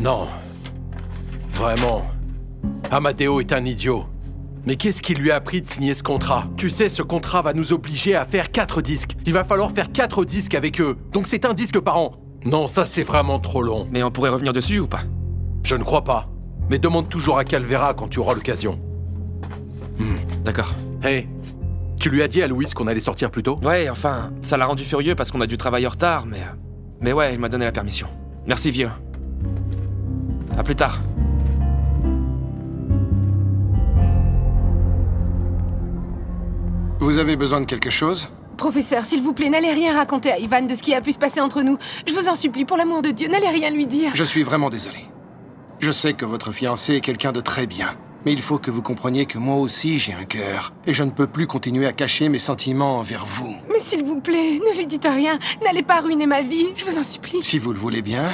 Non. Vraiment. Amadeo est un idiot. Mais qu'est-ce qui lui a appris de signer ce contrat? Tu sais, ce contrat va nous obliger à faire 4 disques. Il va falloir faire 4 disques avec eux. Donc c'est un disque par an. Non, ça c'est vraiment trop long. Mais on pourrait revenir dessus ou pas? Je ne crois pas. Mais demande toujours à Calvera quand tu auras l'occasion. D'accord. Hey, tu lui as dit à Louis qu'on allait sortir plus tôt? Ouais, enfin, ça l'a rendu furieux parce qu'on a dû travailler en retard, mais... Mais ouais, il m'a donné la permission. Merci, vieux. À plus tard. Vous avez besoin de quelque chose? Professeur, s'il vous plaît, n'allez rien raconter à Ivan de ce qui a pu se passer entre nous. Je vous en supplie, pour l'amour de Dieu, n'allez rien lui dire. Je suis vraiment désolé. Je sais que votre fiancé est quelqu'un de très bien. Mais il faut que vous compreniez que moi aussi j'ai un cœur. Et je ne peux plus continuer à cacher mes sentiments envers vous. Mais s'il vous plaît, ne lui dites rien. N'allez pas ruiner ma vie, je vous en supplie. Si vous le voulez bien.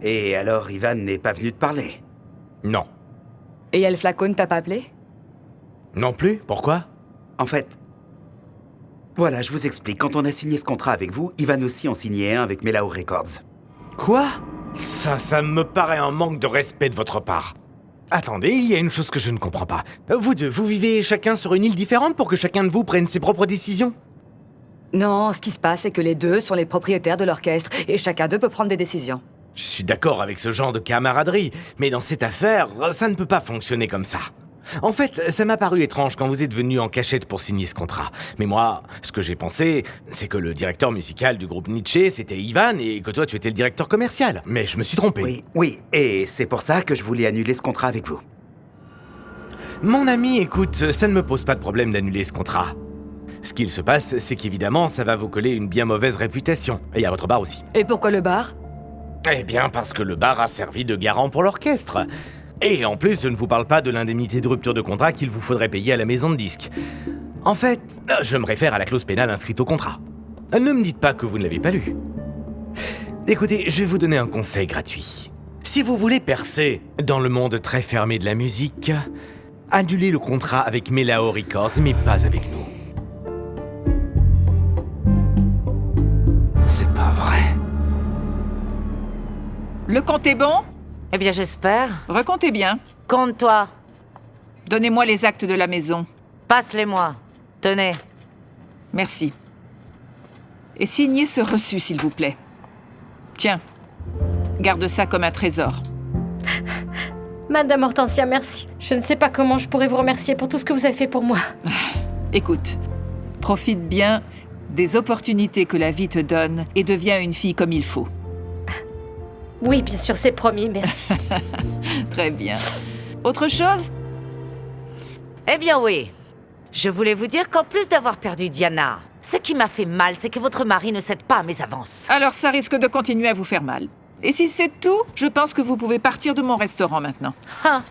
Et alors, Ivan n'est pas venu te parler? Non. Et El Flacon ne t'a pas appelé? Non plus? Pourquoi? En fait... Voilà, je vous explique. Quand on a signé ce contrat avec vous, Ivan aussi en signait un avec Melao Records. Quoi? Ça me paraît un manque de respect de votre part. Attendez, il y a une chose que je ne comprends pas. Vous deux, vous vivez chacun sur une île différente pour que chacun de vous prenne ses propres décisions? Non, ce qui se passe, c'est que les deux sont les propriétaires de l'orchestre et chacun d'eux peut prendre des décisions. Je suis d'accord avec ce genre de camaraderie, mais dans cette affaire, ça ne peut pas fonctionner comme ça. En fait, ça m'a paru étrange quand vous êtes venu en cachette pour signer ce contrat. Mais moi, ce que j'ai pensé, c'est que le directeur musical du groupe Nietzsche, c'était Ivan, et que toi, tu étais le directeur commercial. Mais je me suis trompé. Oui, et c'est pour ça que je voulais annuler ce contrat avec vous. Mon ami, écoute, ça ne me pose pas de problème d'annuler ce contrat. Ce qu'il se passe, c'est qu'évidemment, ça va vous coller une bien mauvaise réputation. Et à votre bar aussi. Et pourquoi le bar? Eh bien, parce que le bar a servi de garant pour l'orchestre. Et en plus, je ne vous parle pas de l'indemnité de rupture de contrat qu'il vous faudrait payer à la maison de disques. En fait, je me réfère à la clause pénale inscrite au contrat. Ne me dites pas que vous ne l'avez pas lu. Écoutez, je vais vous donner un conseil gratuit. Si vous voulez percer dans le monde très fermé de la musique, annulez le contrat avec Melao Records, mais pas avec nous. C'est pas vrai. Le compte est bon? Eh bien, j'espère. Recomptez bien. Compte-toi. Donnez-moi les actes de la maison. Passe-les-moi. Tenez. Merci. Et signez ce reçu, s'il vous plaît. Tiens, garde ça comme un trésor. Madame Hortensia, merci. Je ne sais pas comment je pourrais vous remercier pour tout ce que vous avez fait pour moi. Écoute, profite bien des opportunités que la vie te donne et deviens une fille comme il faut. Oui, bien sûr, c'est promis, merci. Très bien. Autre chose? Eh bien oui. Je voulais vous dire qu'en plus d'avoir perdu Diana, ce qui m'a fait mal, c'est que votre mari ne cède pas à mes avances. Alors ça risque de continuer à vous faire mal. Et si c'est tout, je pense que vous pouvez partir de mon restaurant maintenant. Hein.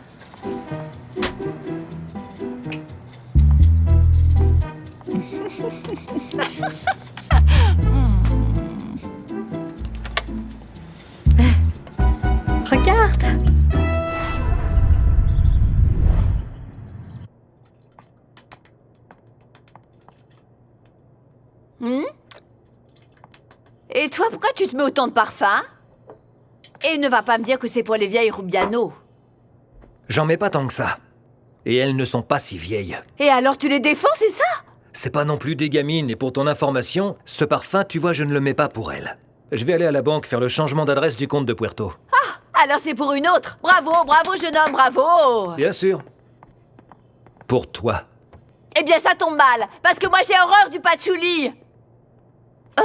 Regarde. Et toi, pourquoi tu te mets autant de parfum? Et ne va pas me dire que c'est pour les vieilles Rubiano. J'en mets pas tant que ça. Et elles ne sont pas si vieilles. Et alors tu les défends, c'est ça? C'est pas non plus des gamines, et pour ton information, ce parfum, tu vois, je ne le mets pas pour elles. Je vais aller à la banque faire le changement d'adresse du compte de Puerto. Ah, Alors c'est pour une autre. Bravo, bravo, jeune homme, bravo. Bien sûr. Pour toi. Eh bien, ça tombe mal, parce que moi j'ai horreur du patchouli. Oh.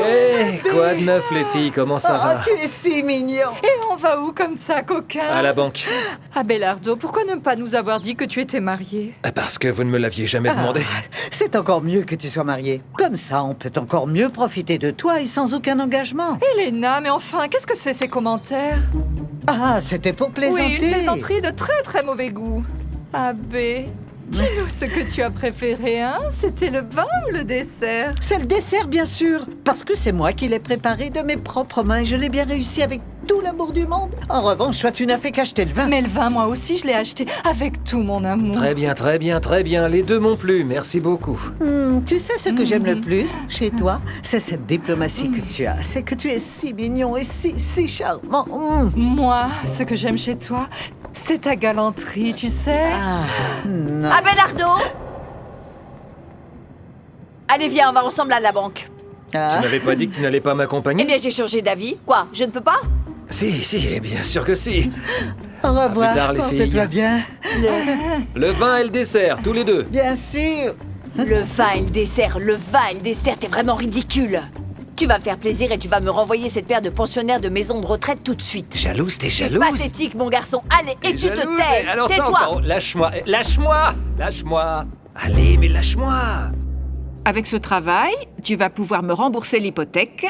Hé, quoi de neuf les filles, comment ça va? Tu es si mignon. Et on va où comme ça, coquin? À la banque. Abelardo, pourquoi ne pas nous avoir dit que tu étais marié? Parce que vous ne me l'aviez jamais demandé. C'est encore mieux que tu sois marié. Comme ça, on peut encore mieux profiter de toi et sans aucun engagement. Elena, mais enfin, qu'est-ce que c'est ces commentaires? Ah, c'était pour plaisanter. Oui, une plaisanterie de très très mauvais goût. Abbé, dis-nous ce que tu as préféré, hein? C'était le vin ou le dessert? C'est le dessert, bien sûr, parce que c'est moi qui l'ai préparé de mes propres mains et je l'ai bien réussi avec tout l'amour du monde. En revanche, toi, tu n'as fait qu'acheter le vin. Mais le vin, moi aussi, je l'ai acheté avec tout mon amour. Très bien, très bien, très bien. Les deux m'ont plu, merci beaucoup. Tu sais ce que j'aime le plus chez toi? C'est cette diplomatie que tu as. C'est que tu es si mignon et si charmant. Moi, ce que j'aime chez toi, c'est ta galanterie, tu sais. Non. Abelardo! Allez, viens, on va ensemble à la banque. Tu n'avais pas dit que tu n'allais pas m'accompagner? Eh bien, j'ai changé d'avis. Quoi, je ne peux pas? Si, bien sûr que si. Au revoir, tard, les filles. porte-toi bien. Le vin et le dessert, tous les deux. Bien sûr. Le vin et le dessert, t'es vraiment ridicule. Tu vas me faire plaisir et tu vas me renvoyer cette paire de pensionnaires de maison de retraite tout de suite. Jalouse, t'es C'est jalouse? pathétique, mon garçon. Allez, et tu te Jalouse, tais. alors ça Tais-toi. encore. Lâche-moi. Allez, mais lâche-moi. Avec ce travail, tu vas pouvoir me rembourser l'hypothèque.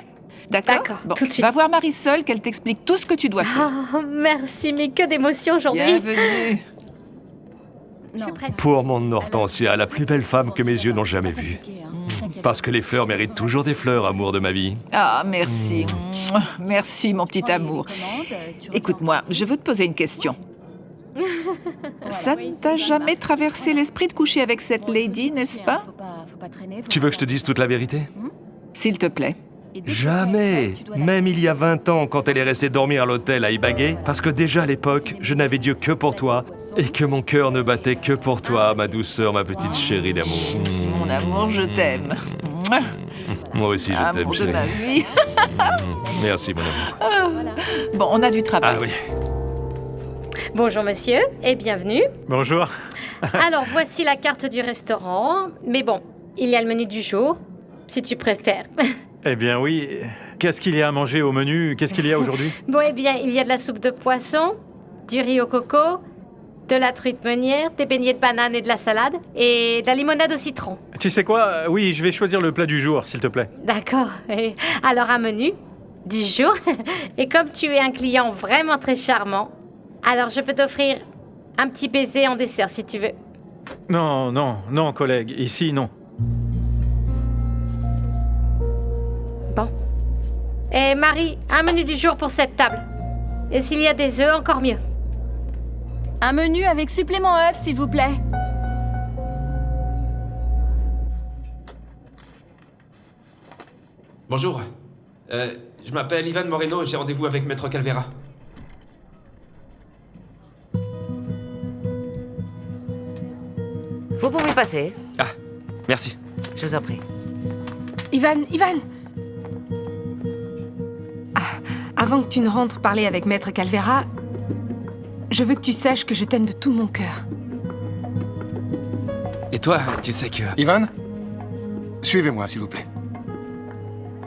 D'accord. Bon, tout de suite. va voir Marisol, qu'elle t'explique tout ce que tu dois faire. Oh, merci, mais que d'émotion aujourd'hui. Bienvenue. Je suis prête. Pour mon Hortensia, la plus belle femme que mes yeux n'ont jamais vue. Parce que les fleurs méritent toujours des fleurs, amour de ma vie. Ah, merci. Merci, mon petit amour. Écoute-moi, je veux te poser une question. Ça ne t'a jamais traversé l'esprit de coucher avec cette lady, n'est-ce pas? Tu veux que je te dise toute la vérité? S'il te plaît. Jamais. Même il y a 20 ans, quand elle est restée dormir à l'hôtel à Ibagué, parce que déjà à l'époque, je n'avais Dieu que pour toi, et que mon cœur ne battait que pour toi, ma douceur, ma petite chérie d'amour. Mon amour, je t'aime. Moi aussi, je t'aime, Amour de chérie. ma vie. Merci, mon amour. Bon, on a du travail. Ah oui. Bonjour monsieur, et bienvenue. Bonjour. Alors, voici la carte du restaurant. Mais bon, il y a le menu du jour, si tu préfères. Eh bien oui. Qu'est-ce qu'il y a à manger au menu? Qu'est-ce qu'il y a aujourd'hui? Bon, eh bien, il y a de la soupe de poisson, du riz au coco, de la truite meunière, des beignets de banane et de la salade, et de la limonade au citron. Tu sais quoi? Oui, je vais choisir le plat du jour, s'il te plaît. D'accord. Et alors, un menu du jour. Et comme tu es un client vraiment très charmant, alors je peux t'offrir un petit baiser en dessert, si tu veux. Non, collègue. Ici, non. Bon. Et Marie, un menu du jour pour cette table. Et s'il y a des œufs, encore mieux. Un menu avec supplément œuf, s'il vous plaît. Bonjour. Je m'appelle Ivan Moreno, j'ai rendez-vous avec Maître Calvera. Vous pouvez passer. Ah, merci. Je vous en prie. Ivan. Avant que tu ne rentres parler avec Maître Calvera, je veux que tu saches que je t'aime de tout mon cœur. Et toi, tu sais que... Ivan, suivez-moi, s'il vous plaît.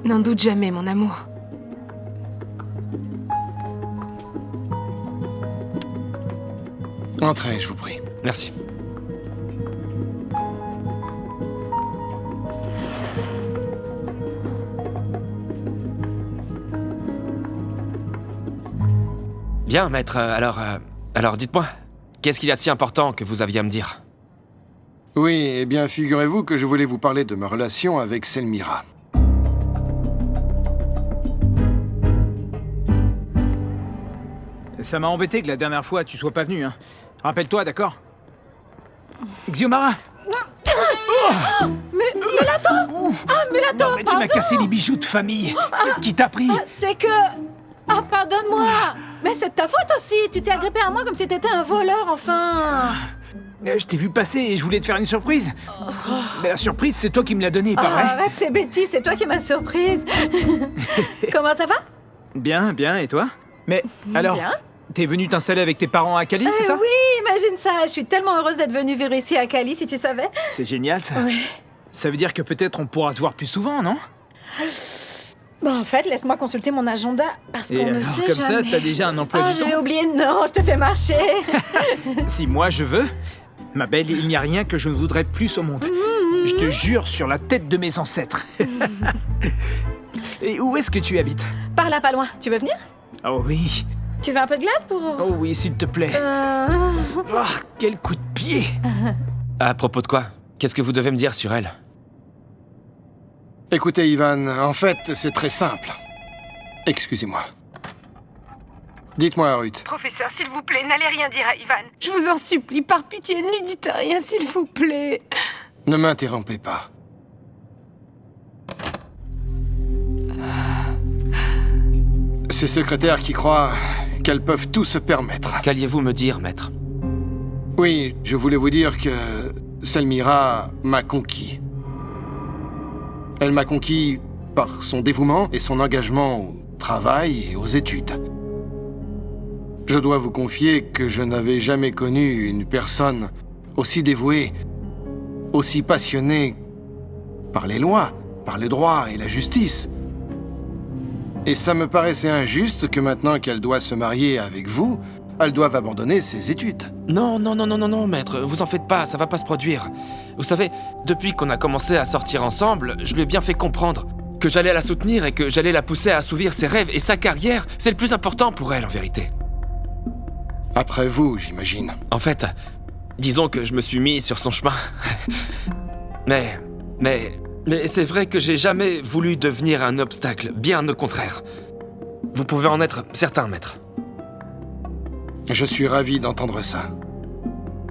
N'en doute jamais, mon amour. Entrez, je vous prie. Merci. Bien, maître, alors dites-moi, qu'est-ce qu'il y a de si important que vous aviez à me dire? Oui, eh bien, figurez-vous que je voulais vous parler de ma relation avec Selmira. Ça m'a embêté que la dernière fois tu sois pas venu, hein. Rappelle-toi, d'accord? Xiomara! Mais l'attends! Ah, mais l'attends! Non, mais tu m'as cassé les bijoux de famille! Qu'est-ce qui t'a pris? C'est que... Ah, pardonne-moi! Mais c'est de ta faute aussi. Tu t'es agrippé à moi comme si t'étais un voleur, enfin. Je t'ai vu passer et je voulais te faire une surprise. Mais la surprise, c'est toi qui me l'as donnée, pas vrai? Arrête ces bêtises, c'est toi qui m'as surprise. Comment ça va? Bien, bien, et toi? Mais alors, Bien. t'es venu t'installer avec tes parents à Cali, c'est ça? Oui, imagine ça. Je suis tellement heureuse d'être venue vivre ici à Cali, si tu savais. C'est génial, ça. Oui. Ça veut dire que peut-être on pourra se voir plus souvent, non? Bon, en fait, laisse-moi consulter mon agenda, parce Et qu'on ne alors, sait comme jamais. ça, t'as déjà un emploi Ah, du temps? j'avais oublié, non, je te fais marcher. Si moi je veux, ma belle, il n'y a rien que je ne voudrais plus au monde. Je te jure sur la tête de mes ancêtres. Et où est-ce que tu habites? Par là, pas loin. Tu veux venir? Oh oui. Tu veux un peu de glace pour... Oh oui, s'il te plaît. Oh, quel coup de pied! À propos de quoi? Qu'est-ce que vous devez me dire sur elle? Écoutez, Ivan, en fait, c'est très simple. Excusez-moi. Dites-moi, Ruth. Professeur, s'il vous plaît, n'allez rien dire à Ivan. Je vous en supplie, par pitié, ne lui dites rien, s'il vous plaît. Ne m'interrompez pas. Ces secrétaires qui croient qu'elles peuvent tout se permettre. Qu'alliez-vous me dire, maître? Oui, je voulais vous dire que Selmira m'a conquis. Elle m'a conquis par son dévouement et son engagement au travail et aux études. Je dois vous confier que je n'avais jamais connu une personne aussi dévouée, aussi passionnée par les lois, par le droit et la justice. Et ça me paraissait injuste que maintenant qu'elle doit se marier avec vous, elle doive abandonner ses études. Non, non, non, non, non, non, maître, vous en faites pas, ça va pas se produire. Vous savez, depuis qu'on a commencé à sortir ensemble, je lui ai bien fait comprendre que j'allais la soutenir et que j'allais la pousser à assouvir ses rêves et sa carrière, c'est le plus important pour elle en vérité. Après vous, j'imagine. En fait, disons que je me suis mis sur son chemin. Mais c'est vrai que j'ai jamais voulu devenir un obstacle, bien au contraire. Vous pouvez en être certain, maître. Je suis ravi d'entendre ça.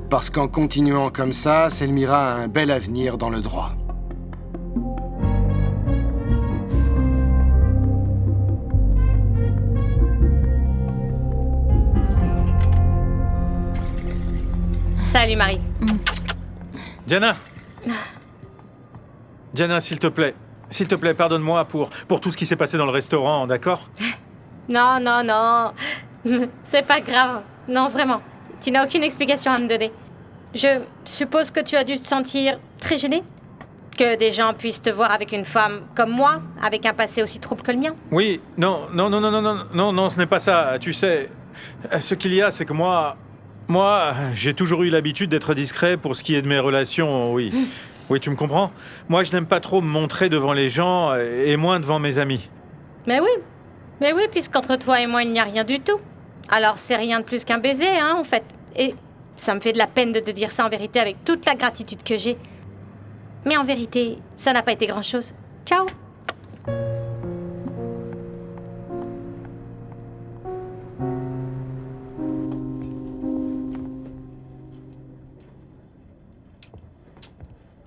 Parce qu'en continuant comme ça, Selmira a un bel avenir dans le droit. Salut Marie. Diana! Diana, s'il te plaît, pardonne-moi pour tout ce qui s'est passé dans le restaurant, d'accord? Non, non, non. C'est pas grave. Non, vraiment. Tu n'as aucune explication à me donner. Je suppose que tu as dû te sentir très gêné? Que des gens puissent te voir avec une femme comme moi, avec un passé aussi trouble que le mien? Oui, non, ce n'est pas ça. Tu sais, ce qu'il y a, c'est que moi, j'ai toujours eu l'habitude d'être discret pour ce qui est de mes relations, oui. Oui, tu me comprends? Moi, je n'aime pas trop me montrer devant les gens et moins devant mes amis. Mais oui, puisqu'entre toi et moi, il n'y a rien du tout. Alors, c'est rien de plus qu'un baiser, hein, en fait. Et ça me fait de la peine de te dire ça en vérité avec toute la gratitude que j'ai. Mais en vérité, ça n'a pas été grand-chose. Ciao!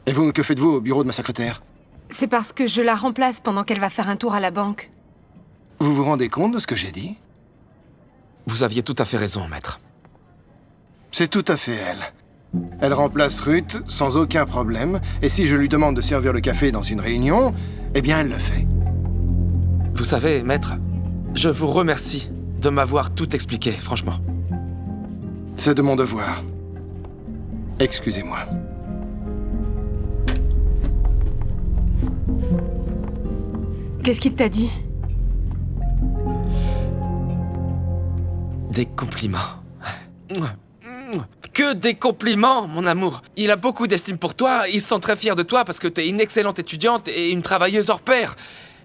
Et vous, que faites-vous au bureau de ma secrétaire? C'est parce que je la remplace pendant qu'elle va faire un tour à la banque. Vous vous rendez compte de ce que j'ai dit? Vous aviez tout à fait raison, maître. C'est tout à fait elle. Elle remplace Ruth sans aucun problème, et si je lui demande de servir le café dans une réunion, eh bien elle le fait. Vous savez, maître, je vous remercie de m'avoir tout expliqué, franchement. C'est de mon devoir. Excusez-moi. Qu'est-ce qu'il t'a dit? Des compliments. Que des compliments, mon amour. Il a beaucoup d'estime pour toi, il se sent très fier de toi parce que t'es une excellente étudiante et une travailleuse hors pair.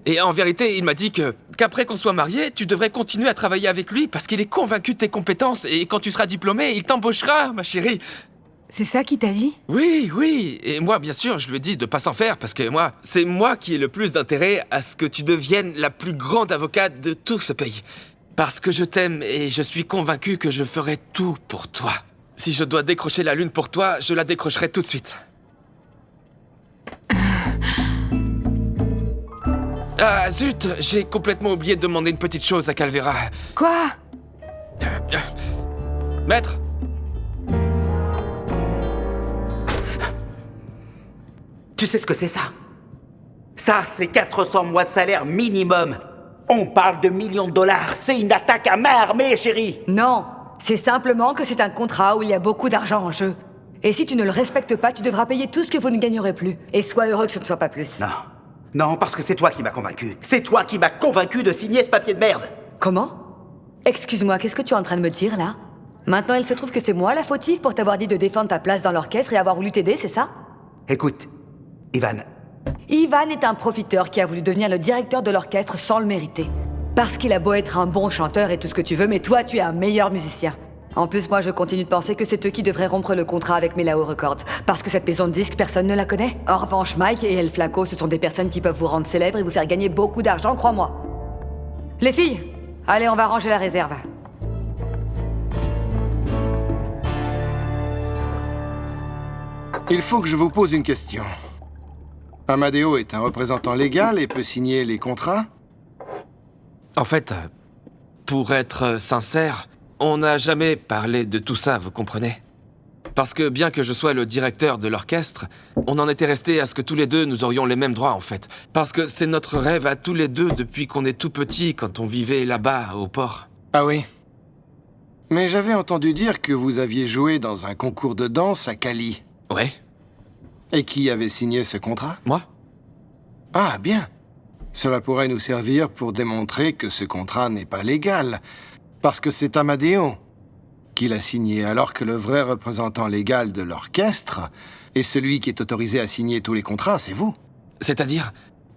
Et en vérité, il m'a dit qu'après qu'on soit mariés, tu devrais continuer à travailler avec lui parce qu'il est convaincu de tes compétences et quand tu seras diplômée, il t'embauchera, ma chérie. C'est ça qu'il t'a dit? Oui, oui. Et moi, bien sûr, je lui ai dit de pas s'en faire parce que moi, c'est moi qui ai le plus d'intérêt à ce que tu deviennes la plus grande avocate de tout ce pays. Parce que je t'aime et je suis convaincu que je ferai tout pour toi. Si je dois décrocher la lune pour toi, je la décrocherai tout de suite. Ah, zut, j'ai complètement oublié de demander une petite chose à Calvera. Quoi? Maître! Tu sais ce que c'est ça? Ça, c'est 400 mois de salaire minimum. On parle de millions de dollars. C'est une attaque à main armée, chérie. Non, c'est simplement que c'est un contrat où il y a beaucoup d'argent en jeu. Et si tu ne le respectes pas, tu devras payer tout ce que vous ne gagnerez plus. Et sois heureux que ce ne soit pas plus. Non. Non, parce que c'est toi qui m'as convaincu. C'est toi qui m'as convaincu de signer ce papier de merde. Comment? Excuse-moi, qu'est-ce que tu es en train de me dire, là? Maintenant, il se trouve que c'est moi la fautive pour t'avoir dit de défendre ta place dans l'orchestre et avoir voulu t'aider, c'est ça? Écoute, Ivan. Ivan est un profiteur qui a voulu devenir le directeur de l'orchestre sans le mériter. Parce qu'il a beau être un bon chanteur et tout ce que tu veux, mais toi, tu es un meilleur musicien. En plus, moi, je continue de penser que c'est eux qui devraient rompre le contrat avec Melao Records. Parce que cette maison de disques, personne ne la connaît. En revanche, Mike et El Flaco, ce sont des personnes qui peuvent vous rendre célèbre et vous faire gagner beaucoup d'argent, crois-moi. Les filles, allez, on va ranger la réserve. Il faut que je vous pose une question. Amadeo est un représentant légal et peut signer les contrats? En fait, pour être sincère, on n'a jamais parlé de tout ça, vous comprenez? Parce que bien que je sois le directeur de l'orchestre, on en était resté à ce que tous les deux nous aurions les mêmes droits, en fait. Parce que c'est notre rêve à tous les deux depuis qu'on est tout petits, quand on vivait là-bas, au port. Ah oui? Mais j'avais entendu dire que vous aviez joué dans un concours de danse à Cali. Ouais. Et qui avait signé ce contrat? Moi. Ah, bien. Cela pourrait nous servir pour démontrer que ce contrat n'est pas légal. Parce que c'est Amadeo qui l'a signé, alors que le vrai représentant légal de l'orchestre et celui qui est autorisé à signer tous les contrats, c'est vous. C'est-à-dire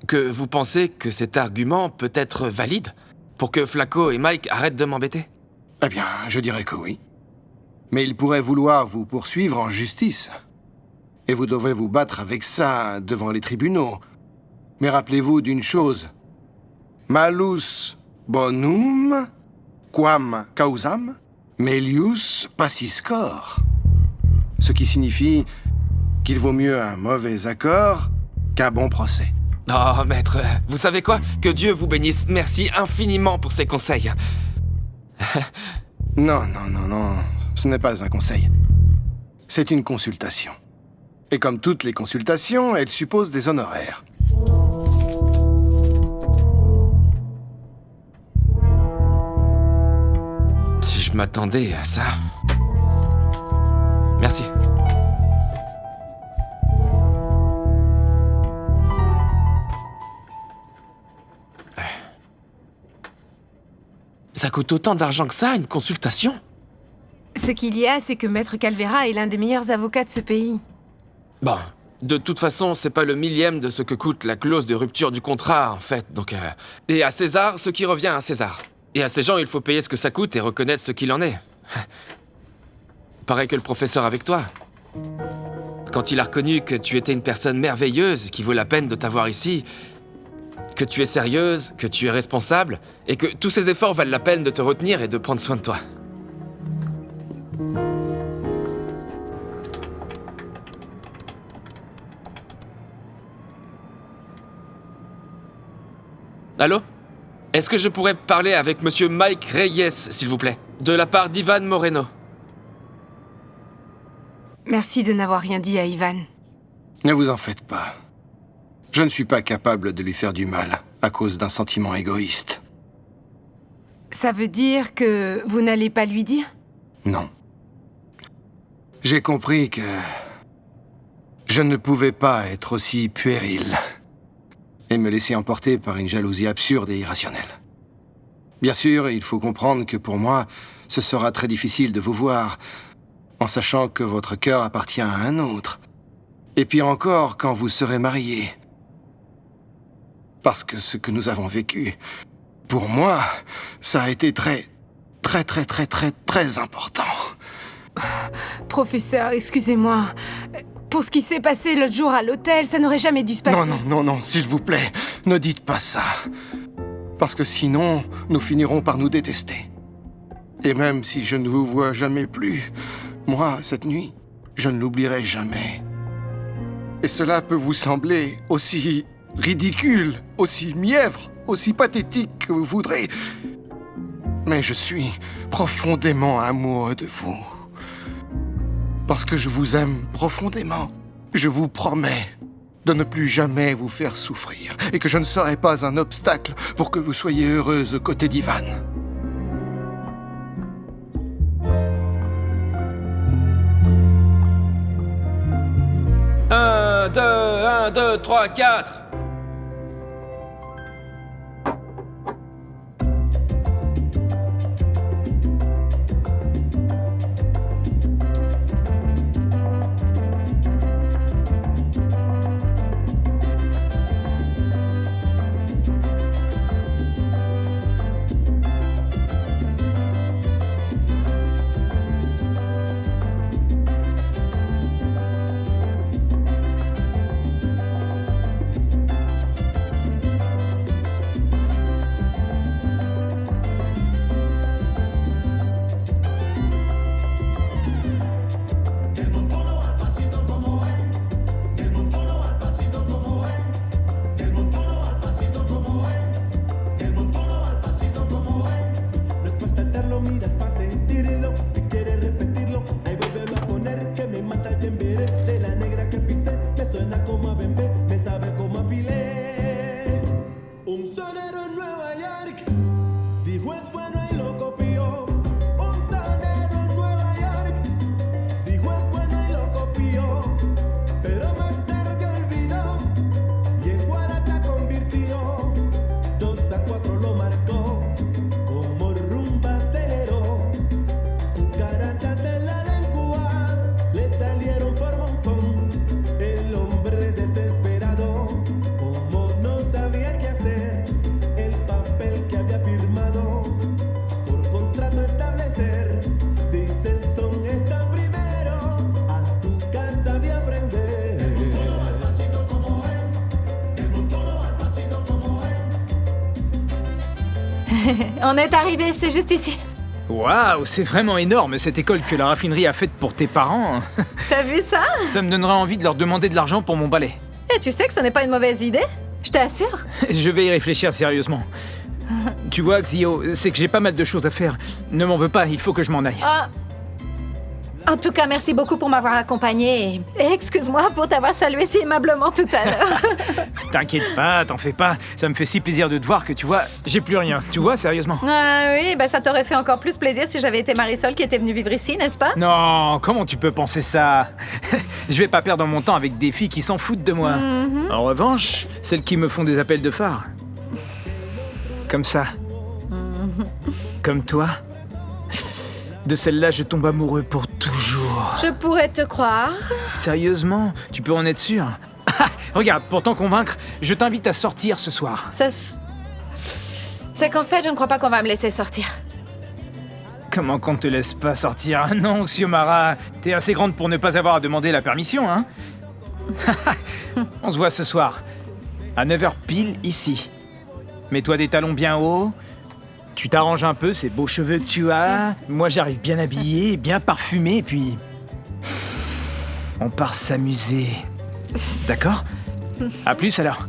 que vous pensez que cet argument peut être valide pour que Flaco et Mike arrêtent de m'embêter? Eh bien, je dirais que oui. Mais il pourrait vouloir vous poursuivre en justice. Et vous devrez vous battre avec ça devant les tribunaux. Mais rappelez-vous d'une chose. Malus bonum quam causam melius paciscor. Ce qui signifie qu'il vaut mieux un mauvais accord qu'un bon procès. Oh, maître, vous savez quoi? Que Dieu vous bénisse. Merci infiniment pour ces conseils. Non, ce n'est pas un conseil. C'est une consultation. Et comme toutes les consultations, elle suppose des honoraires. Si je m'attendais à ça... Merci. Ça coûte autant d'argent que ça, une consultation? Ce qu'il y a, c'est que Maître Calvera est l'un des meilleurs avocats de ce pays. Bon, de toute façon, c'est pas le millième de ce que coûte la clause de rupture du contrat, en fait, donc... Et à César, ce qui revient à César. Et à ces gens, il faut payer ce que ça coûte et reconnaître ce qu'il en est. Pareil que le professeur avec toi. Quand il a reconnu que tu étais une personne merveilleuse, qui vaut la peine de t'avoir ici, que tu es sérieuse, que tu es responsable, et que tous ces efforts valent la peine de te retenir et de prendre soin de toi. Allô? Est-ce que je pourrais parler avec Monsieur Mike Reyes, s'il vous plaît? De la part d'Ivan Moreno. Merci de n'avoir rien dit à Ivan. Ne vous en faites pas. Je ne suis pas capable de lui faire du mal à cause d'un sentiment égoïste. Ça veut dire que vous n'allez pas lui dire? Non. J'ai compris que je ne pouvais pas être aussi puéril et me laisser emporter par une jalousie absurde et irrationnelle. Bien sûr, il faut comprendre que pour moi, ce sera très difficile de vous voir, en sachant que votre cœur appartient à un autre. Et pire encore, quand vous serez mariés. Parce que ce que nous avons vécu, pour moi, ça a été très important. Professeur, excusez-moi. Pour ce qui s'est passé l'autre jour à l'hôtel, ça n'aurait jamais dû se passer. Non, s'il vous plaît, ne dites pas ça. Parce que sinon, nous finirons par nous détester. Et même si je ne vous vois jamais plus, moi, cette nuit, je ne l'oublierai jamais. Et cela peut vous sembler aussi ridicule, aussi mièvre, aussi pathétique que vous voudrez. mais je suis profondément amoureux de vous. Parce que je vous aime profondément, je vous promets de ne plus jamais vous faire souffrir et que je ne serai pas un obstacle pour que vous soyez heureuse aux côtés d'Ivan. Un, deux, trois, quatre. On est arrivé, c'est juste ici. Waouh, c'est vraiment énorme cette école que la raffinerie a faite pour tes parents. T'as vu ça? Ça me donnerait envie de leur demander de l'argent pour mon balai. Et tu sais que ce n'est pas une mauvaise idée? Je t'assure. Je vais y réfléchir sérieusement. Tu vois, Xio, c'est que j'ai pas mal de choses à faire. Ne m'en veux pas, il faut que je m'en aille. Ah. En tout cas, merci beaucoup pour m'avoir accompagné et excuse-moi pour t'avoir salué si aimablement tout à l'heure. T'inquiète pas, t'en fais pas. Ça me fait si plaisir de te voir que tu vois, j'ai plus rien. Tu vois, sérieusement. Ah oui, bah ça t'aurait fait encore plus plaisir si j'avais été Marisol qui était venue vivre ici, n'est-ce pas? Non, comment tu peux penser ça? Je vais pas perdre mon temps avec des filles qui s'en foutent de moi. En revanche, celles qui me font des appels de phare. Comme ça. Comme toi. De celle-là, je tombe amoureux pour toujours. Je pourrais te croire. Sérieusement, tu peux en être sûr. Regarde, pour t'en convaincre, je t'invite à sortir ce soir. C'est qu'en fait, je ne crois pas qu'on va me laisser sortir. Comment qu'on te laisse pas sortir? Non, Xiomara, t'es assez grande pour ne pas avoir à demander la permission, hein? On se voit ce soir, à 9h pile, ici. Mets-toi des talons bien hauts. Tu t'arranges un peu, ces beaux cheveux que tu as. Moi, j'arrive bien habillé, bien parfumé, et puis... on part s'amuser. D'accord? À plus, alors.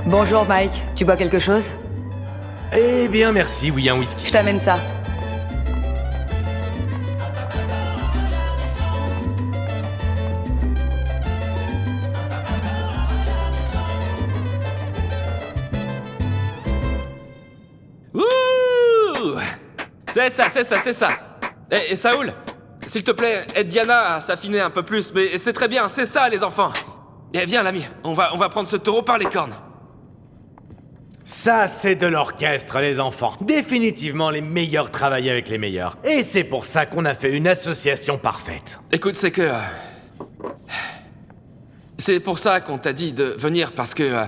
Bonjour Mike, tu bois quelque chose? Eh bien merci, oui, un whisky. Je t'amène ça. C'est ça. Et Saoul, s'il te plaît, aide Diana à s'affiner un peu plus, mais c'est très bien, c'est ça les enfants. Et viens l'ami, on va prendre ce taureau par les cornes. Ça, c'est de l'orchestre, les enfants. Définitivement, les meilleurs travaillent avec les meilleurs. Et c'est pour ça qu'on a fait une association parfaite. Écoute, c'est que... c'est pour ça qu'on t'a dit de venir, parce que...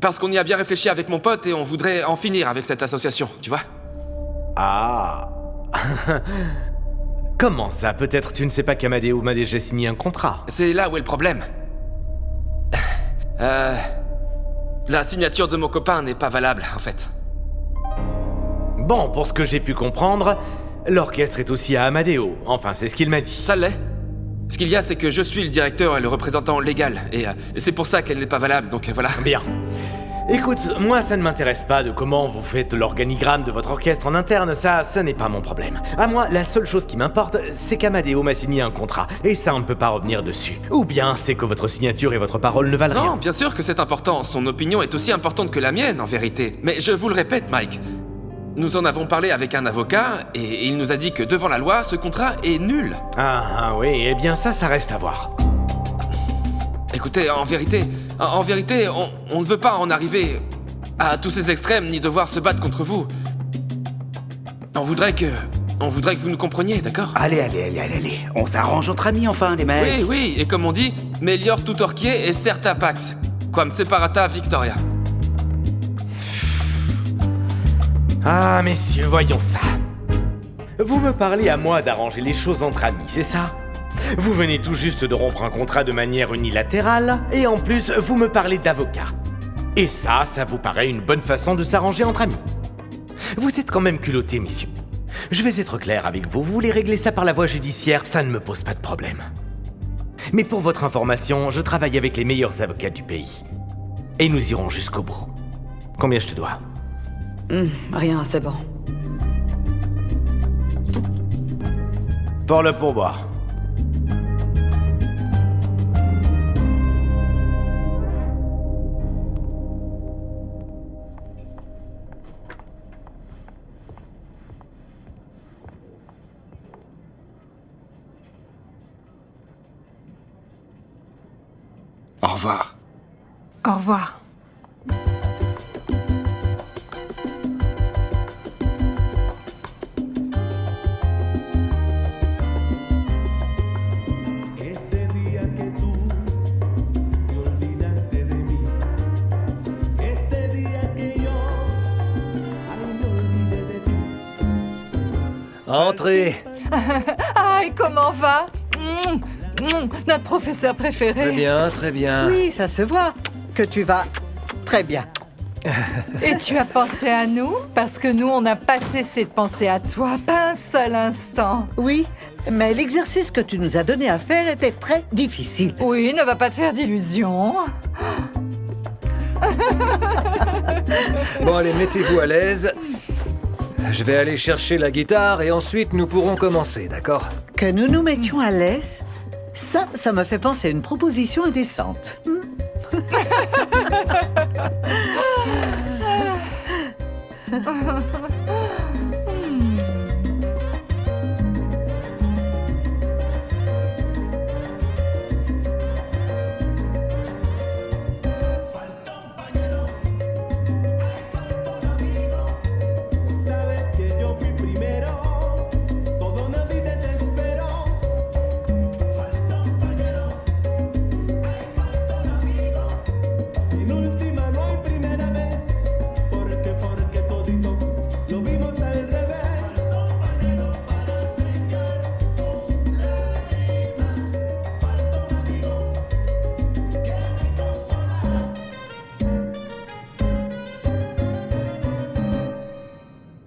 parce qu'on y a bien réfléchi avec mon pote et on voudrait en finir avec cette association, tu vois? Ah... Comment ça? Peut-être tu ne sais pas qu'Amadeo m'a déjà signé un contrat. C'est là où est le problème. La signature de mon copain n'est pas valable, en fait. Bon, pour ce que j'ai pu comprendre, l'orchestre est aussi à Amadeo. Enfin, c'est ce qu'il m'a dit. Ça l'est. Ce qu'il y a, c'est que je suis le directeur et le représentant légal, et c'est pour ça qu'elle n'est pas valable, donc voilà. Bien. Écoute, moi ça ne m'intéresse pas de comment vous faites l'organigramme de votre orchestre en interne, ça n'est pas mon problème. À moi, la seule chose qui m'importe, c'est qu'Amadeo m'a signé un contrat, et ça on ne peut pas revenir dessus. Ou bien c'est que votre signature et votre parole ne valent rien. Non, bien sûr que c'est important, son opinion est aussi importante que la mienne en vérité. Mais je vous le répète, Mike, nous en avons parlé avec un avocat, et il nous a dit que devant la loi, ce contrat est nul. Ah oui, eh bien ça reste à voir. Écoutez, en vérité, on ne veut pas en arriver à tous ces extrêmes ni devoir se battre contre vous. On voudrait que vous nous compreniez, d'accord? Allez. On s'arrange entre amis, enfin, les mecs. Oui, et comme on dit, melior tutorquier et certa pax, quam separata victoria. Ah, messieurs, voyons ça. Vous me parlez à moi d'arranger les choses entre amis, c'est ça? Vous venez tout juste de rompre un contrat de manière unilatérale, et en plus, vous me parlez d'avocat. Et ça vous paraît une bonne façon de s'arranger entre amis. Vous êtes quand même culottés, messieurs. Je vais être clair avec vous, vous voulez régler ça par la voie judiciaire, ça ne me pose pas de problème. Mais pour votre information, je travaille avec les meilleurs avocats du pays. Et nous irons jusqu'au bout. Combien je te dois? Rien, c'est bon. Pour le pourboire. Au revoir. Au revoir. Entrez. Ah, et comment va? Notre professeur préféré. Très bien, très bien. Oui, ça se voit que tu vas très bien. Et tu as pensé à nous? Parce que nous, on n'a pas cessé de penser à toi, pas un seul instant. Oui, mais l'exercice que tu nous as donné à faire était très difficile. Oui, ne va pas te faire d'illusions. Bon, allez, mettez-vous à l'aise. Je vais aller chercher la guitare et ensuite nous pourrons commencer, d'accord? Que nous nous mettions à l'aise, ça me fait penser à une proposition indécente.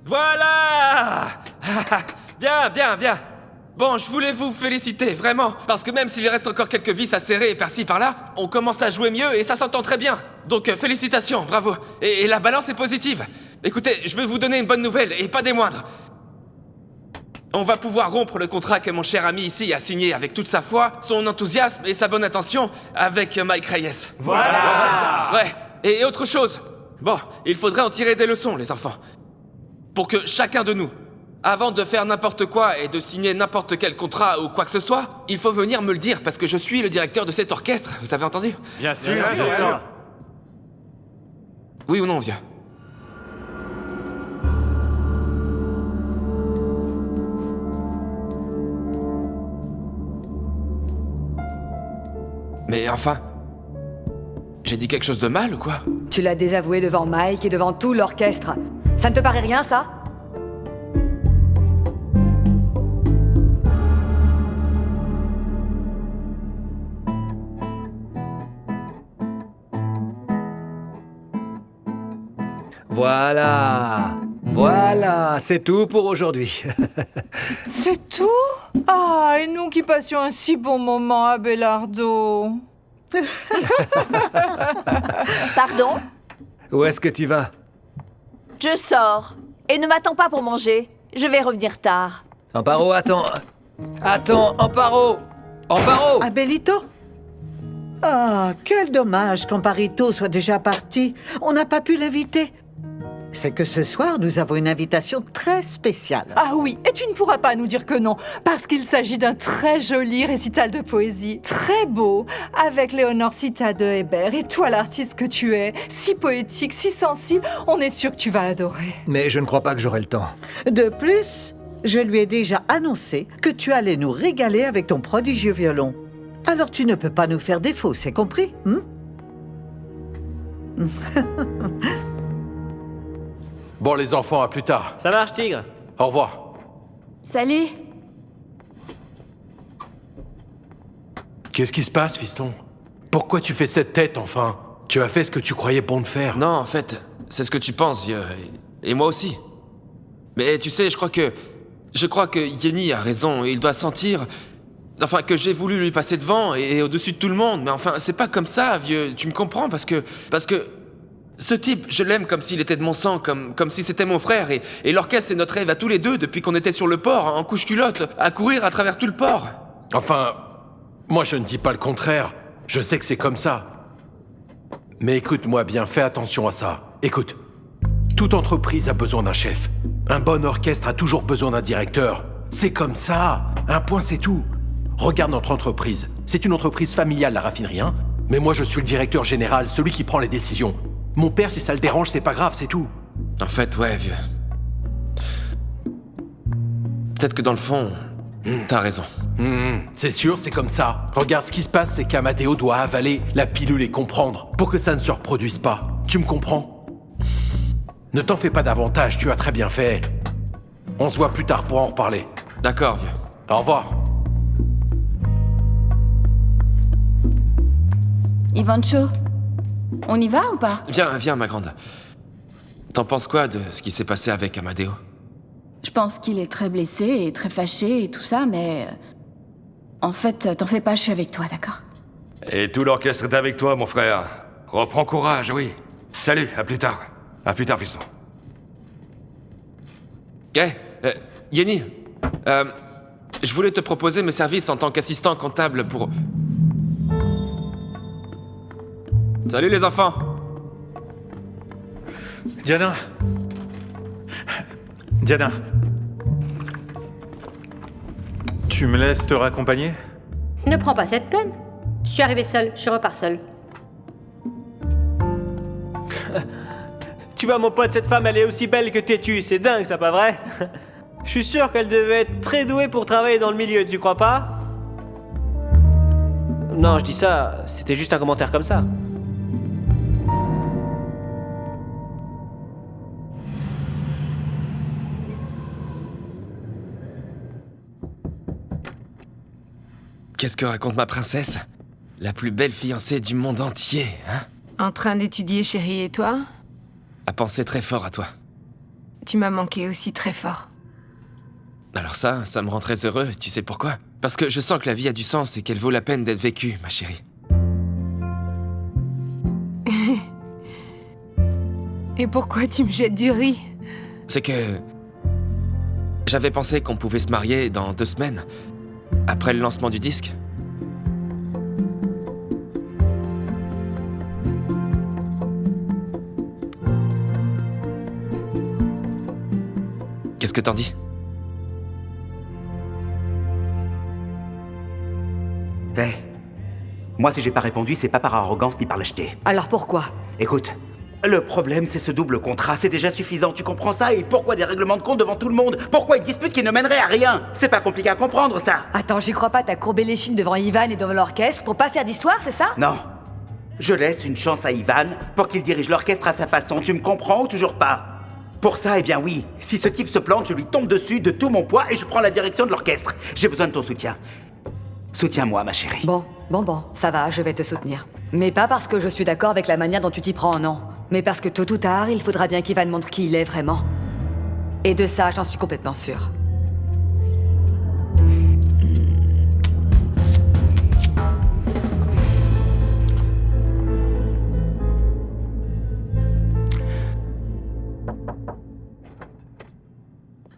Voilà. Bien. Bon, je voulais vous féliciter, vraiment, parce que même s'il reste encore quelques vis à serrer par-ci par-là, on commence à jouer mieux et ça s'entend très bien. Donc félicitations, bravo. Et la balance est positive. Écoutez, je vais vous donner une bonne nouvelle, et pas des moindres. On va pouvoir rompre le contrat que mon cher ami ici a signé avec toute sa foi, son enthousiasme et sa bonne intention avec Mike Reyes. Voilà. Ouais, et autre chose. Bon, il faudrait en tirer des leçons, les enfants. Pour que chacun de nous Avant de faire n'importe quoi et de signer n'importe quel contrat ou quoi que ce soit, il faut venir me le dire parce que je suis le directeur de cet orchestre, vous avez entendu? Bien sûr. Oui ou non, vieux? Mais enfin... J'ai dit quelque chose de mal ou quoi? Tu l'as désavoué devant Mike et devant tout l'orchestre. Ça ne te paraît rien, ça? Voilà, c'est tout pour aujourd'hui. C'est tout? Ah, et nous qui passions un si bon moment à Bellardo. Pardon? Où est-ce que tu vas? Je sors. Et ne m'attends pas pour manger. Je vais revenir tard. Amparo, attends. Attends, Amparo! Amparo! Abelito? Ah, quel dommage qu'Amparito soit déjà parti. On n'a pas pu l'inviter. C'est que ce soir, nous avons une invitation très spéciale. Ah oui, et tu ne pourras pas nous dire que non, parce qu'il s'agit d'un très joli récital de poésie, très beau, avec Léonore Sita de Hébert, et toi l'artiste que tu es, si poétique, si sensible, on est sûr que tu vas adorer. Mais je ne crois pas que j'aurai le temps. De plus, je lui ai déjà annoncé que tu allais nous régaler avec ton prodigieux violon. Alors tu ne peux pas nous faire défaut, c'est compris, Bon, les enfants, à plus tard. Ça marche, Tigre. Au revoir. Salut. Qu'est-ce qui se passe, fiston? Pourquoi tu fais cette tête, enfin? Tu as fait ce que tu croyais bon de faire. Non, en fait, c'est ce que tu penses, vieux. Et moi aussi. Mais tu sais, je crois que Yenny a raison. Il doit sentir... Enfin, que j'ai voulu lui passer devant et au-dessus de tout le monde. Mais enfin, c'est pas comme ça, vieux. Tu me comprends, parce que... Ce type, je l'aime comme s'il était de mon sang, comme si c'était mon frère. Et l'orchestre, c'est notre rêve à tous les deux depuis qu'on était sur le port, en couche-culotte, à courir à travers tout le port. Enfin, moi je ne dis pas le contraire. Je sais que c'est comme ça. Mais écoute-moi bien, fais attention à ça. Écoute, toute entreprise a besoin d'un chef. Un bon orchestre a toujours besoin d'un directeur. C'est comme ça. Un point, c'est tout. Regarde notre entreprise. C'est une entreprise familiale, la raffinerie, hein? Mais moi je suis le directeur général, celui qui prend les décisions. Mon père, si ça le dérange, c'est pas grave, c'est tout. En fait, ouais, vieux. Peut-être que dans le fond, t'as raison. C'est sûr, c'est comme ça. Regarde, ce qui se passe, c'est qu'Amadeo doit avaler la pilule et comprendre, pour que ça ne se reproduise pas. Tu me comprends? Ne t'en fais pas davantage, tu as très bien fait. On se voit plus tard pour en reparler. D'accord, vieux. Au revoir. Ivancho, on y va ou pas? Viens, ma grande. T'en penses quoi de ce qui s'est passé avec Amadeo? Je pense qu'il est très blessé et très fâché et tout ça, mais... En fait, t'en fais pas, je suis avec toi, d'accord? Et tout l'orchestre est avec toi, mon frère. Reprends courage, oui. Salut, à plus tard. À plus tard, fiston. Yenny, je voulais te proposer mes services en tant qu'assistant comptable pour... Salut les enfants. Diana. Tu me laisses te raccompagner? Ne prends pas cette peine. Je suis arrivée seule, je repars seule. Tu vois, mon pote, cette femme, elle est aussi belle que têtue. C'est dingue, ça, pas vrai? Je suis sûr qu'elle devait être très douée pour travailler dans le milieu, tu crois pas? Non, je dis ça, c'était juste un commentaire comme ça. Qu'est-ce que raconte ma princesse? La plus belle fiancée du monde entier, hein? En train d'étudier, chérie, et toi? A pensé très fort à toi. Tu m'as manqué aussi très fort. Alors ça me rend très heureux, tu sais pourquoi? Parce que je sens que la vie a du sens et qu'elle vaut la peine d'être vécue, ma chérie. Et pourquoi tu me jettes du riz? C'est que... J'avais pensé qu'on pouvait se marier dans 2 semaines, après le lancement du disque. Qu'est-ce que t'en dis? Moi, si j'ai pas répondu, c'est pas par arrogance ni par lâcheté. Alors pourquoi? Écoute, le problème, c'est ce double contrat. C'est déjà suffisant, tu comprends ça? Et pourquoi des règlements de compte devant tout le monde? Pourquoi une dispute qui ne mènerait à rien? C'est pas compliqué à comprendre, ça. Attends, j'y crois pas, t'as courbé les chines devant Ivan et devant l'orchestre pour pas faire d'histoire, c'est ça? Non. Je laisse une chance à Ivan pour qu'il dirige l'orchestre à sa façon. Tu me comprends ou toujours pas? Pour ça, eh bien oui. Si ce type se plante, je lui tombe dessus de tout mon poids et je prends la direction de l'orchestre. J'ai besoin de ton soutien. Soutiens-moi, ma chérie. Bon, ça va, je vais te soutenir. Mais pas parce que je suis d'accord avec la manière dont tu t'y prends, non. Mais parce que tôt ou tard, il faudra bien qu'Ivan montre qui il est vraiment. Et de ça, j'en suis complètement sûre.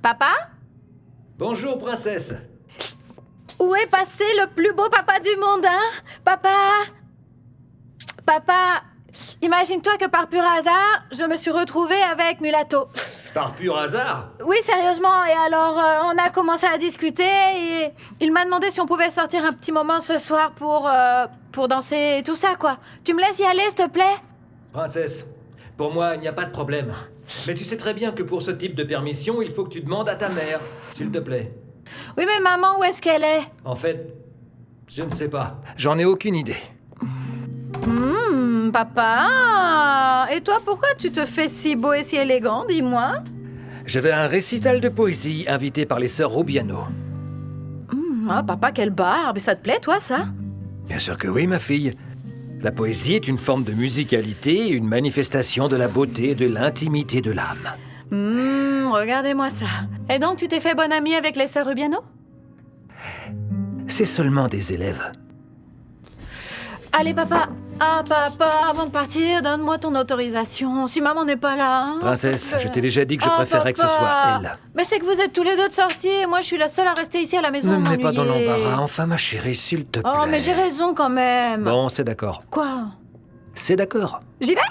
Papa? Bonjour, princesse. Où est passé le plus beau papa du monde, hein? Papa, imagine-toi que par pur hasard, je me suis retrouvée avec Mulatto. Par pur hasard? Oui, sérieusement. Et alors, on a commencé à discuter et il m'a demandé si on pouvait sortir un petit moment ce soir pour danser et tout ça, quoi. Tu me laisses y aller, s'il te plaît? Princesse, pour moi, il n'y a pas de problème. Mais tu sais très bien que pour ce type de permission, il faut que tu demandes à ta mère, s'il te plaît. Oui, mais maman, où est-ce qu'elle est? En fait, je ne sais pas. J'en ai aucune idée. Papa. Et toi, pourquoi tu te fais si beau et si élégant, dis-moi? Je vais à un récital de poésie invité par les sœurs Rubiano. Papa, quelle barbe. Ça te plaît, toi, ça? Bien sûr que oui, ma fille. La poésie est une forme de musicalité, une manifestation de la beauté et de l'intimité de l'âme. Regardez-moi ça. Et donc, tu t'es fait bonne amie avec les sœurs Rubiano? C'est seulement des élèves. Allez, papa. Papa, avant de partir, donne-moi ton autorisation. Si maman n'est pas là, hein, Princesse, je t'ai déjà dit que je préférais que ce soit elle. Mais c'est que vous êtes tous les deux de sortie et moi, je suis la seule à rester ici à la maison. Ne me mets pas dans l'embarras. Enfin, ma chérie, s'il te plaît. Oh, mais j'ai raison quand même. Bon, c'est d'accord. Quoi? C'est d'accord. J'y vais?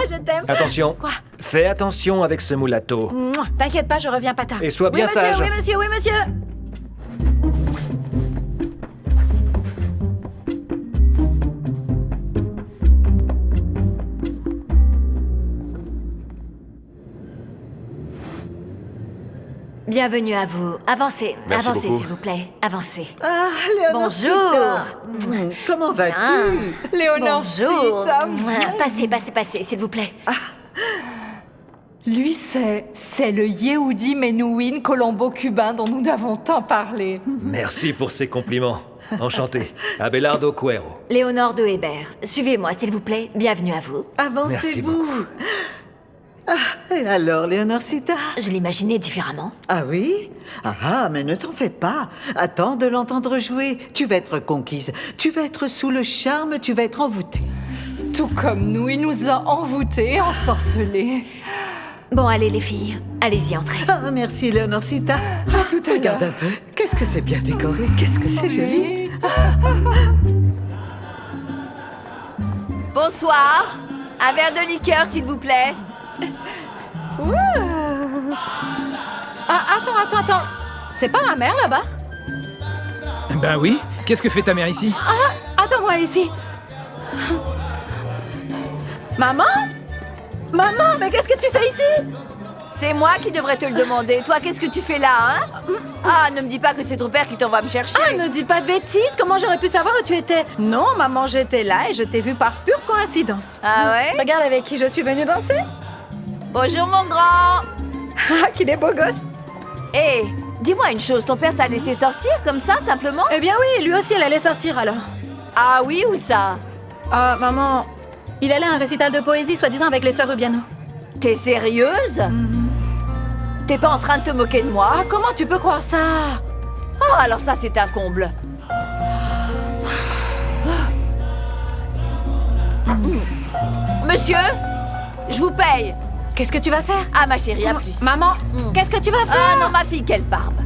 Je t'aime. Attention. Quoi? Fais attention avec ce mulatto. T'inquiète pas, je reviens pas tard. Et sois bien sage. Oui, monsieur, oui, monsieur. Bienvenue à vous. Avancez, Merci avancez beaucoup. s'il vous plaît. Avancez. Ah, Léonore Bonjour. Sita. Comment vas-tu? Léonore Bonjour. Sita. Passez, s'il vous plaît. Lui, c'est le Yehudi Menuhin colombo-cubain dont nous avons tant parlé. Merci pour ces compliments. Enchanté. Abelardo Cuero. Léonore de Hébert, suivez-moi, s'il vous plaît. Bienvenue à vous. Avancez-vous. Et alors, Léonore Sita? Je l'imaginais différemment. Ah oui? Mais ne t'en fais pas. Attends de l'entendre jouer. Tu vas être conquise. Tu vas être sous le charme, tu vas être envoûtée. Tout comme nous, il nous a envoûtés, ensorcelés. Bon, allez les filles, allez-y, entrez. Merci, Léonore Sita. À tout à l'heure. Regarde un peu. Qu'est-ce que c'est bien décoré. Qu'est-ce que c'est joli. Bonsoir. Un verre de liqueur, s'il vous plaît. Attends. C'est pas ma mère là-bas? Ben oui. Qu'est-ce que fait ta mère ici? Attends-moi ici. Maman, mais qu'est-ce que tu fais ici? C'est moi qui devrais te le demander. Toi, qu'est-ce que tu fais là, hein? Ne me dis pas que c'est ton père qui t'envoie me chercher. Ne dis pas de bêtises. Comment j'aurais pu savoir où tu étais? Non, maman, j'étais là et je t'ai vu par pure coïncidence. Ah ouais? Regarde avec qui je suis venue danser. Bonjour, mon grand. Qu'il est beau gosse. Hé, dis-moi une chose, ton père t'a laissé sortir comme ça, simplement? Eh bien oui, lui aussi, il allait sortir alors. Ah oui, où ça? Maman, il allait à un récital de poésie, soi-disant avec les sœurs Rubiano. T'es sérieuse? T'es pas en train de te moquer de moi? Comment tu peux croire ça? Oh, alors ça, c'est un comble. Monsieur, je vous paye. Qu'est-ce que tu vas faire? Ah, ma chérie, à plus. Maman, qu'est-ce que tu vas faire? Ah non, ma fille, quelle barbe.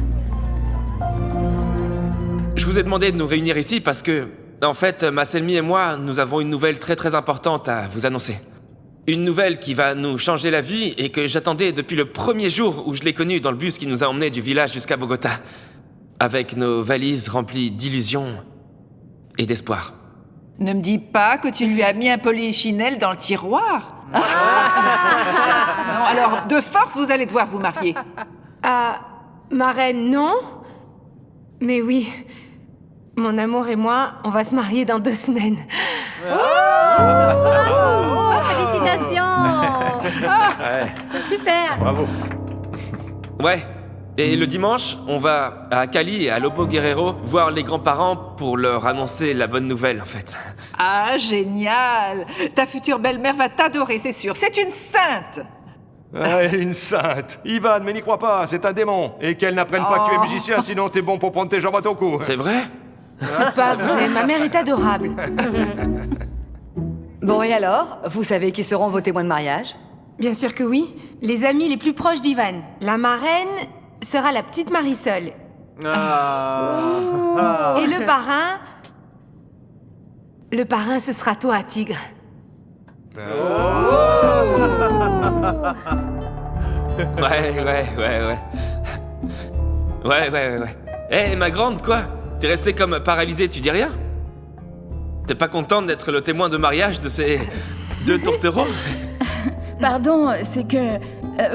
Je vous ai demandé de nous réunir ici parce que, en fait, ma Selmy et moi, nous avons une nouvelle très très importante à vous annoncer. Une nouvelle qui va nous changer la vie et que j'attendais depuis le premier jour où je l'ai connue dans le bus qui nous a emmenés du village jusqu'à Bogota. Avec nos valises remplies d'illusions et d'espoir. Ne me dis pas que tu lui as mis un polichinelle dans le tiroir. Non, alors, de force, vous allez devoir vous marier. Marraine, non. Mais oui, mon amour et moi, on va se marier dans 2 semaines. Félicitations. Ouais. C'est super. Bravo. Ouais. Et le dimanche, on va à Cali et à Lobo Guerrero voir les grands-parents pour leur annoncer la bonne nouvelle, en fait. Ah, génial. Ta future belle-mère va t'adorer, c'est sûr. C'est une sainte. Une sainte. Ivan, mais n'y crois pas, c'est un démon. Et qu'elle n'apprenne pas que tu es musicien, sinon t'es bon pour prendre tes jambes à ton cou. C'est vrai? C'est pas vrai, ma mère est adorable. Bon, et alors? Vous savez qui seront vos témoins de mariage? Bien sûr que oui. Les amis les plus proches d'Ivan. La marraine sera la petite Marisol. Et le parrain... Le parrain, ce sera toi, Tigre. Ouais. Eh, ma grande, quoi? T'es restée comme paralysée, tu dis rien? T'es pas contente d'être le témoin de mariage de ces 2 tourtereaux? Pardon, c'est que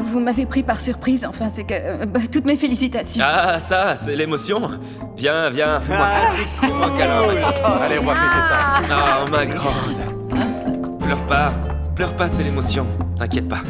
vous m'avez pris par surprise, enfin c'est que... toutes mes félicitations. Ah, ça, c'est l'émotion. Viens, fais-moi un câlin, ma grande. Allez, on va fêter ça. Oh, ma grande. Pleure pas, c'est l'émotion, t'inquiète pas.